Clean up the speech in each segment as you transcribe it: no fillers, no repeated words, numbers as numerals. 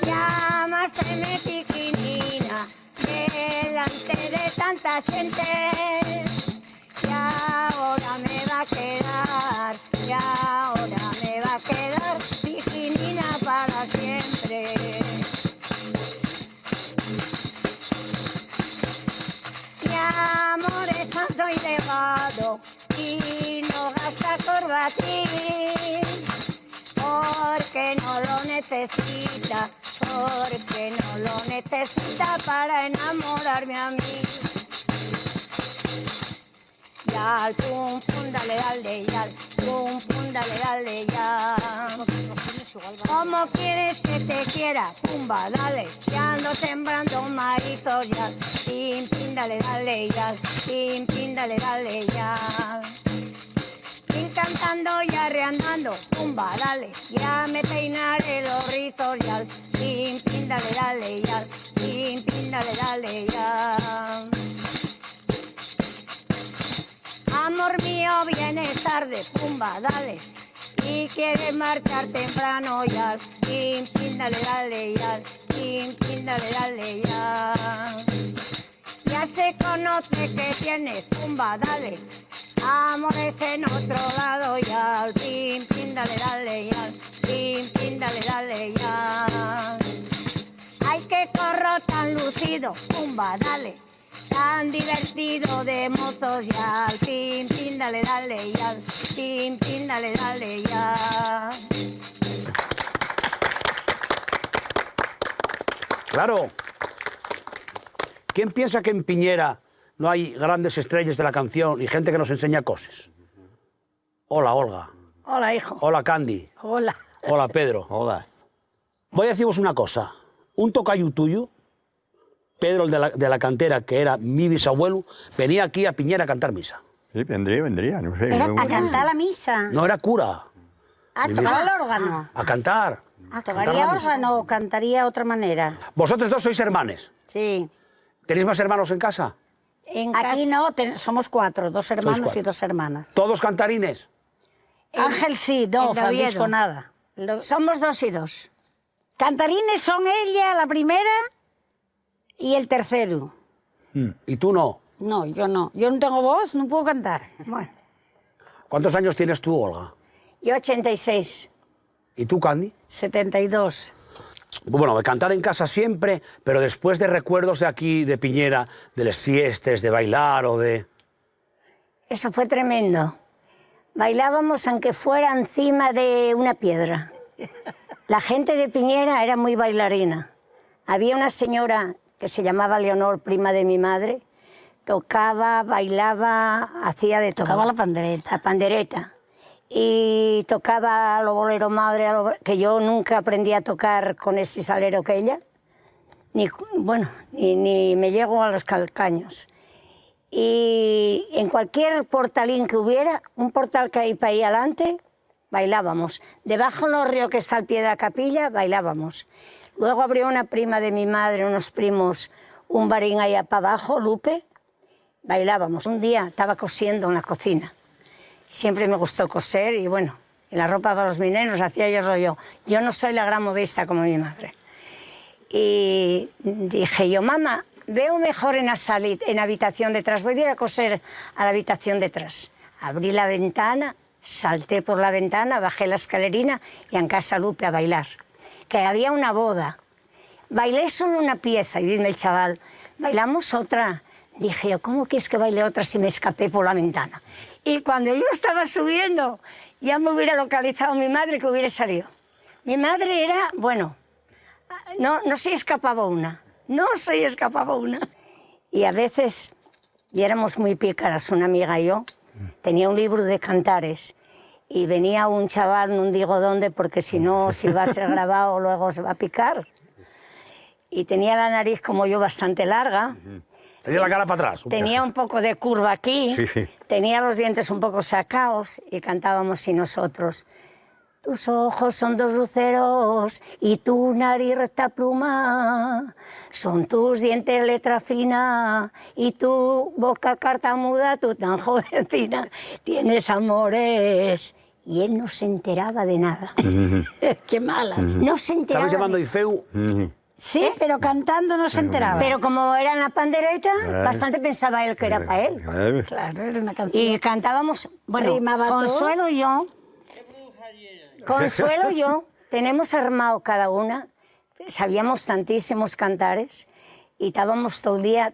Llamásteme Tiquinina delante de tanta gente. Y ahora me va a quedar, y ahora me va a quedar Tiquinina para siempre. Mi amor es santo y delgado y no gasta corbatín, porque no lo necesita, porque no lo necesita para enamorarme a mí. Yal, pum, pum, dale, dale, yal, pum, pum, dale, dale, yal. ¿Cómo quieres que te quiera? Pumba, dale, si ando sembrando marizos, yal, pim, pim, dale, dale, yal, pim, pim, dale, dale, yal. Pim, cantando y arreandando, pumba, dale, ya me peinaré los rizos, yal, pim, pim, dale, dale, yal, pim, pim, dale, dale, yal. Amor mío, vienes tarde, pumba, dale, y quieres marchar temprano, yal, pim, pim, dale, dale, yal, pim, pim, dale, dale, yal. Ya se conoce que tienes, pumba, dale, amores en otro lado, yal, pim, pim, dale, dale, yal, pim, pim, dale, dale, yal. Ay, que corro tan lucido, pumba, dale, tan divertido de motos, yal, pim, pim, dale, dale, yal, pim, pim, dale, dale, yal. Claro. ¿Quién piensa que en Piñera no hay grandes estrellas de la canción y gente que nos enseña cosas? Hola, Olga. Hola, hijo. Hola, Candy. Hola. Hola, Pedro. Hola. Voy a deciros una cosa. Un tocayo tuyo, Pedro, el de la cantera, que era mi bisabuelo, venía aquí a Piñera a cantar misa. Sí, vendría, no sé. Era no- a cantar la misa. No era cura, Ah, tocaba el órgano. a cantar. ¿Tocaría órgano o cantaría de otra manera? Vosotros dos sois hermanes. Sí. ¿Tenéis más hermanos en casa? En Aquí casa- no, somos cuatro, dos hermanos cuatro. y dos hermanas. ¿Todos cantarines? Ángel sí, no, el de Oviedo. Francisco nada. Somos 2 y 2. Cantarines son ella, la primera, y el tercero. ¿Y tú no? No, yo no. Yo no tengo voz, no puedo cantar. Bueno, ¿Cuántos años tienes tú, Olga? yo 86. ¿Y tú, Candy? 72. Bueno, de cantar en casa siempre, pero después de recuerdos de aquí, de Piñera, de las fiestas, de bailar o de... Eso fue tremendo. Bailábamos aunque fuera encima de una piedra. La gente de Piñera era muy bailarina. Había una señora que se llamaba Leonor, prima de mi madre, tocaba, bailaba, hacía de todo. Tocaba la pandereta. La pandereta. Y tocaba lo bolero madre, que yo nunca aprendí a tocar con ese salero que ella. Ni me llego a los calcaños. Y en cualquier portalín que hubiera, un portal que hay para ahí adelante, bailábamos. Debajo del río que está al pie de la capilla, bailábamos. Luego abrió una prima de mi madre, unos primos, un barín allá para abajo, Lupe, bailábamos. Un día estaba cosiendo en la cocina. Siempre me gustó coser y bueno, y la ropa para los mineros hacía yo rollo. Yo no soy la gran modista como mi madre. Y dije yo, mamá, veo mejor en la habitación detrás, voy a ir a coser a la habitación detrás. Abrí la ventana, salté por la ventana, bajé la escalerina y en casa Lupe a bailar. Que había una boda. Bailé solo una pieza y dime el chaval, ¿bailamos otra? Dije yo, ¿cómo quieres que baile otra si me escapé por la ventana? Y cuando yo estaba subiendo, ya me hubiera localizado mi madre que hubiera salido. Mi madre era, bueno, no se escapaba una, no se escapaba una. Y a veces, y éramos muy pícaras, una amiga y yo, tenía un libro de cantares y venía un chaval, no digo dónde, porque si no, si va a ser grabado, luego se va a picar. Y tenía la nariz como yo bastante larga. Tenía la cara para atrás. Tenía un poco de curva aquí, Sí. tenía los dientes un poco sacados y cantábamos y nosotros. Tus ojos son 2 luceros y tu nariz recta pluma. Son tus dientes letra fina y tu boca cartamuda, tú tan jovencina. Tienes amores y él no se enteraba de nada. Qué malas. No se enteraba. Estabas llamando Ifeu. Sí, pero cantando no se enteraba. Pero como era una pandereta, bastante pensaba él que era para él. Claro, era una canción. Y cantábamos, bueno, Rimaba todo. Consuelo y yo, tenemos armado cada una, sabíamos tantísimos cantares y estábamos todo el día,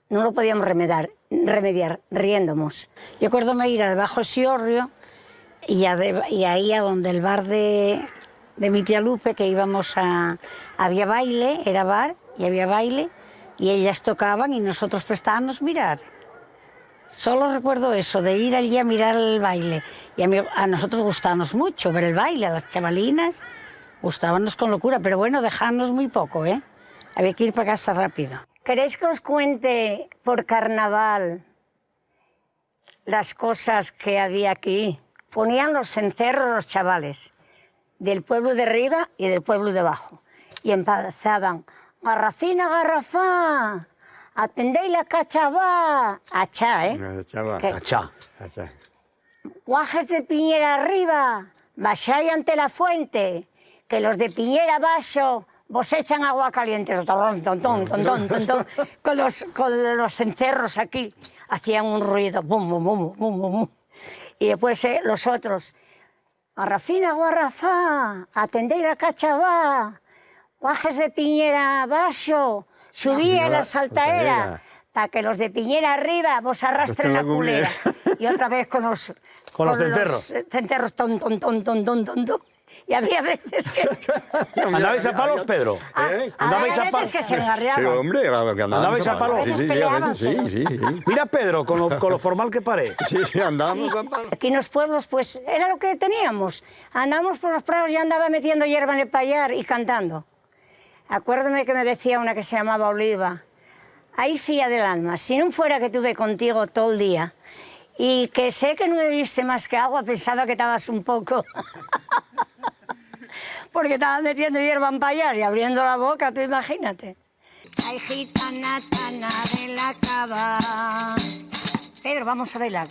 no lo podíamos remediar, riéndonos. Yo acuérdome ir a Bajo Siorrio y ahí a donde el bar de mi tía Lupe, que íbamos había baile, era bar y había baile, y ellas tocaban y nosotros prestábamos mirar. Solo recuerdo eso, de ir allí a mirar el baile. Y a nosotros gustábamos mucho ver el baile, a las chavalinas gustábamos con locura, pero bueno, dejábamos muy poco, ¿eh? Había que ir para casa rápido. ¿Queréis que os cuente por carnaval las cosas que había aquí? Ponían los cencerros los chavales, del pueblo de arriba y del pueblo de abajo. Y empezaban, garrafina, garrafá, atendéis la cachabá. Achá, ¿eh? ¿Qué? Achá. Guajes de Piñera arriba, baixai ante la fuente, que los de Piñera abajo vos echan agua caliente. Con los cencerros aquí hacían un ruido. Bum, bum, bum, bum, bum. Y después los otros, garrafina, garrafá, atendéis la cachabá, guajes de Piñera abajo, subí a la saltaera, para que los de Piñera arriba vos arrastren la culera. Y otra vez con los cencerros, ton, ton, ton, ton, ton, ton, ton. Y había veces que... ¿Andabais a palos, Pedro? ¿Andabais a había palos? veces que se engarreaban. Sí, hombre, ¿Andabais a palos? Sí. Mira, Pedro, con lo formal que paré. Sí, andábamos a palos. Aquí en los pueblos, pues, era lo que teníamos. Andábamos por los prados y andaba metiendo hierba en el payar y cantando. Acuérdame que me decía una que se llamaba Oliva, ay, fía del alma, si no fuera que tuve contigo todo el día y que sé que no bebiste más que agua, pensaba que estabas un poco... Porque estaba metiendo hierba en payar y abriendo la boca, tú imagínate. Ay, gitana, tana de la cava. Pedro, vamos a bailar.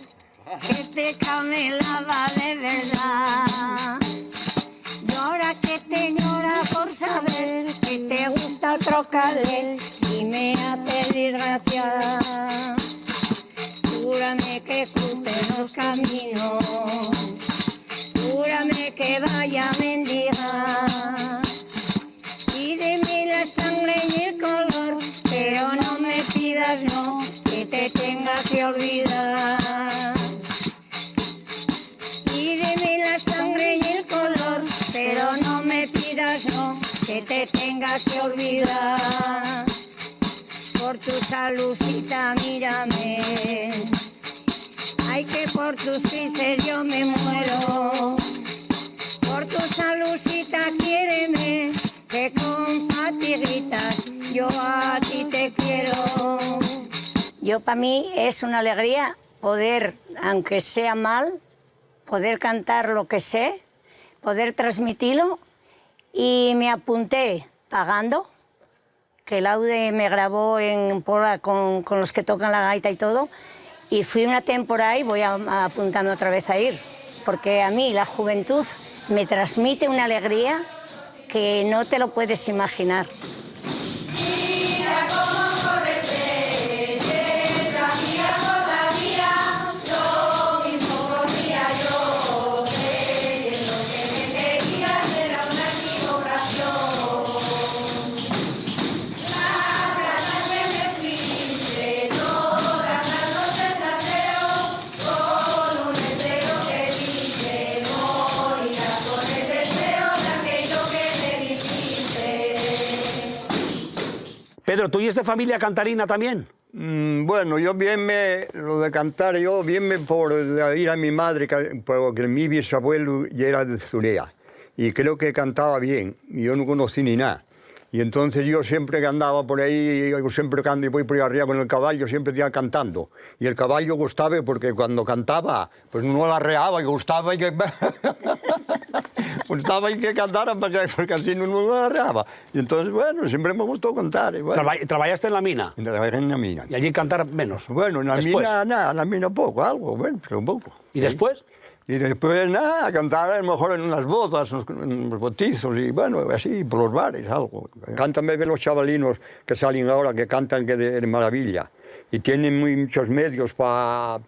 Que te camelaba de verdad. Llora que te llora por saber que te gusta otro cadel y me hace desgraciar. Júrame que cruce los caminos. Júrame que vaya a mendigar, pídeme la sangre y el color, pero no me pidas no, que te tenga que olvidar. Pídeme la sangre y el color, pero no me pidas no, que te tenga que olvidar. Por tu salucita mírame, ay, que por tus pises yo me muero. Por tu salucita quiéreme, que con fatiguitas yo a ti te quiero. Yo, para mí, es una alegría poder, aunque sea mal, poder cantar lo que sé, poder transmitirlo. Y me apunté pagando, que el Aude me grabó en Pola con los que tocan la gaita y todo. Y fui una temporada y voy a apuntarme otra vez a ir, porque a mí la juventud me transmite una alegría que no te lo puedes imaginar. Pedro, ¿tú y es de familia cantarina también? Bueno, yo lo de cantar, yo por ir a mi madre, porque mi bisabuelo ya era de Zurea, y creo que cantaba bien, y yo no conocí ni nada. Y entonces yo siempre que andaba por ahí, yo siempre cuando voy por ahí arriba con el caballo, siempre iba cantando. Y el caballo gustaba porque cuando cantaba, pues no la arreaba y gustaba y que... gustaba y que cantara porque así no la arreaba. Y entonces, bueno, siempre me gustó cantar. Y bueno. ¿Trabajaste en la mina? Trabajé en la mina. ¿Y allí cantar menos? Bueno, en la mina nada, en la mina poco, algo, bueno, pero poco. ¿Y después? Y después, nada, a cantar a lo mejor en unas bodas, en los bautizos, y bueno, así, por los bares, algo. Cántame de los chavalinos que salen ahora, que cantan que de maravilla. Y tienen muchos medios para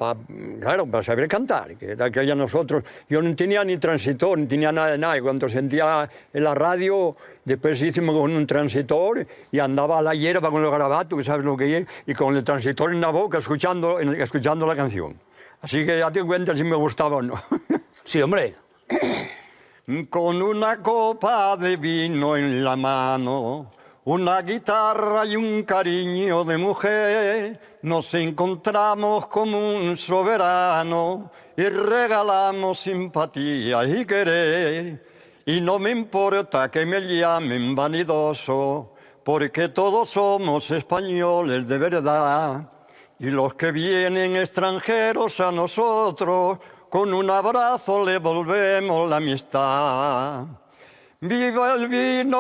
saber cantar. Que de aquella nosotros, yo no tenía ni transitor, no tenía nada de nada. Y cuando sentía en la radio, después hicimos con un transitor y andaba a la hierba con el garabato, que sabes lo que es, y con el transitor en la boca escuchando la canción. Así que ya te cuenta si me gustaba o no. Sí, hombre. Con una copa de vino en la mano, una guitarra y un cariño de mujer, nos encontramos como un soberano y regalamos simpatía y querer. Y no me importa que me llamen vanidoso, porque todos somos españoles de verdad. Y los que vienen extranjeros a nosotros, con un abrazo le volvemos la amistad. ¡Viva el vino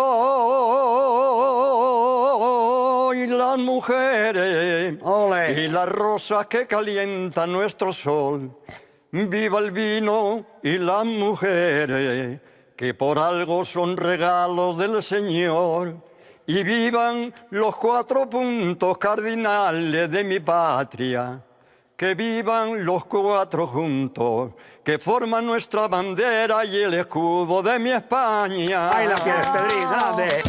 y las mujeres! ¡Ole! Y las rosas que calientan nuestro sol. ¡Viva el vino y las mujeres, que por algo son regalos del Señor! Y vivan los 4 puntos cardinales de mi patria, que vivan los 4 juntos, que forman nuestra bandera y el escudo de mi España. Ahí la tienes, Pedrín, grande.